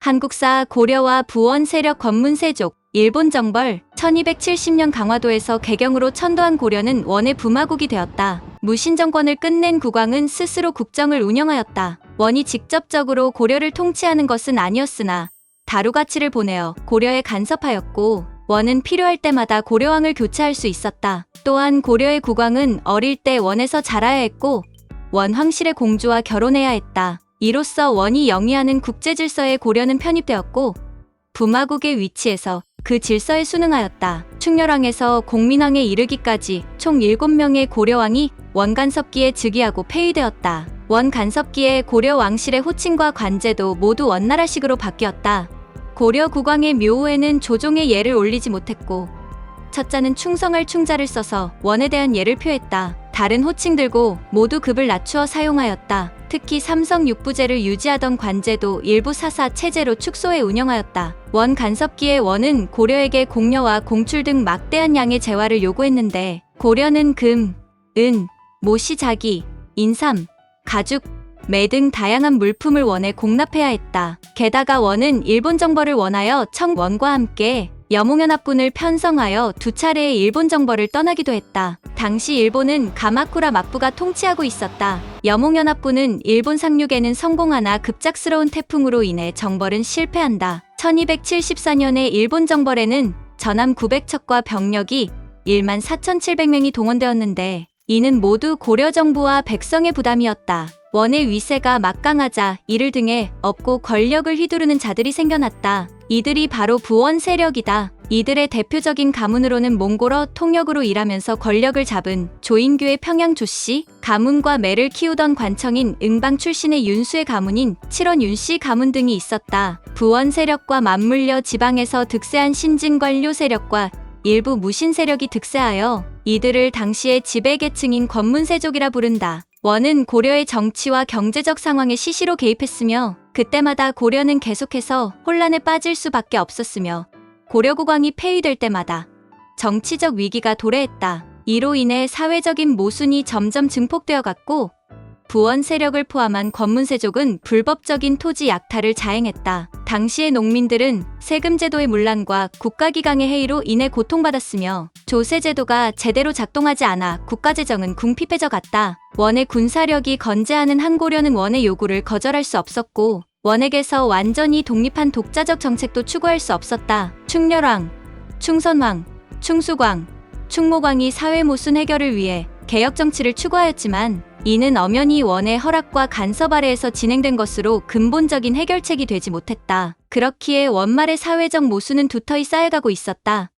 한국사 고려와 부원 세력 권문세족, 일본 정벌, 1270년 강화도에서 개경으로 천도한 고려는 원의 부마국이 되었다. 무신정권을 끝낸 국왕은 스스로 국정을 운영하였다. 원이 직접적으로 고려를 통치하는 것은 아니었으나 다루가치를 보내어 고려에 간섭하였고, 원은 필요할 때마다 고려왕을 교체할 수 있었다. 또한 고려의 국왕은 어릴 때 원에서 자라야 했고, 원 황실의 공주와 결혼해야 했다. 이로써 원이 영위하는 국제질서에 고려는 편입되었고, 부마국의 위치에서 그 질서에 순응하였다. 충렬왕에서 공민왕에 이르기까지 총 7명의 고려왕이 원간섭기에 즉위하고 폐위되었다. 원간섭기에 고려 왕실의 호칭과 관제도 모두 원나라식으로 바뀌었다. 고려 국왕의 묘호에는 조종의 예를 올리지 못했고, 첫자는 충성할 충자를 써서 원에 대한 예를 표했다. 다른 호칭들고 모두 급을 낮추어 사용하였다. 특히 삼성 육부제를 유지하던 관제도 일부 사사 체제로 축소해 운영하였다. 원 간섭기의 원은 고려에게 공여와 공출 등 막대한 양의 재화를 요구했는데, 고려는 금, 은, 모시 자기, 인삼, 가죽, 매 등 다양한 물품을 원에 공납해야 했다. 게다가 원은 일본 정벌을 원하여 청원과 함께 여몽연합군을 편성하여 두 차례의 일본 정벌을 떠나기도 했다. 당시 일본은 가마쿠라 막부가 통치하고 있었다. 여몽연합군은 일본 상륙에는 성공하나 급작스러운 태풍으로 인해 정벌은 실패한다. 1274년의 일본 정벌에는 전함 900척과 병력이 14,700명이 동원되었는데, 이는 모두 고려 정부와 백성의 부담이었다. 원의 위세가 막강하자 이를 등에 업고 권력을 휘두르는 자들이 생겨났다. 이들이 바로 부원 세력이다. 이들의 대표적인 가문으로는 몽골어 통역으로 일하면서 권력을 잡은 조인규의 평양 조씨, 가문과 매를 키우던 관청인 응방 출신의 윤수의 가문인 칠원 윤씨 가문 등이 있었다. 부원 세력과 맞물려 지방에서 득세한 신진관료 세력과 일부 무신 세력이 득세하여 이들을 당시의 지배계층인 권문세족이라 부른다. 원은 고려의 정치와 경제적 상황에 시시로 개입했으며, 그때마다 고려는 계속해서 혼란에 빠질 수밖에 없었으며, 고려 국왕이 폐위될 때마다 정치적 위기가 도래했다. 이로 인해 사회적인 모순이 점점 증폭되어 갔고, 부원 세력을 포함한 권문세족은 불법적인 토지 약탈을 자행했다. 당시의 농민들은 세금제도의 문란과 국가기강의 해이로 인해 고통받았으며, 조세제도가 제대로 작동하지 않아 국가재정은 궁핍해져 갔다. 원의 군사력이 건재하는 한고려는 원의 요구를 거절할 수 없었고, 원에게서 완전히 독립한 독자적 정책도 추구할 수 없었다. 충렬왕, 충선왕, 충수광, 충모광이 사회 모순 해결을 위해 개혁 정치를 추구하였지만, 이는 엄연히 원의 허락과 간섭 아래에서 진행된 것으로 근본적인 해결책이 되지 못했다. 그렇기에 원말의 사회적 모순은 두터히 쌓여가고 있었다.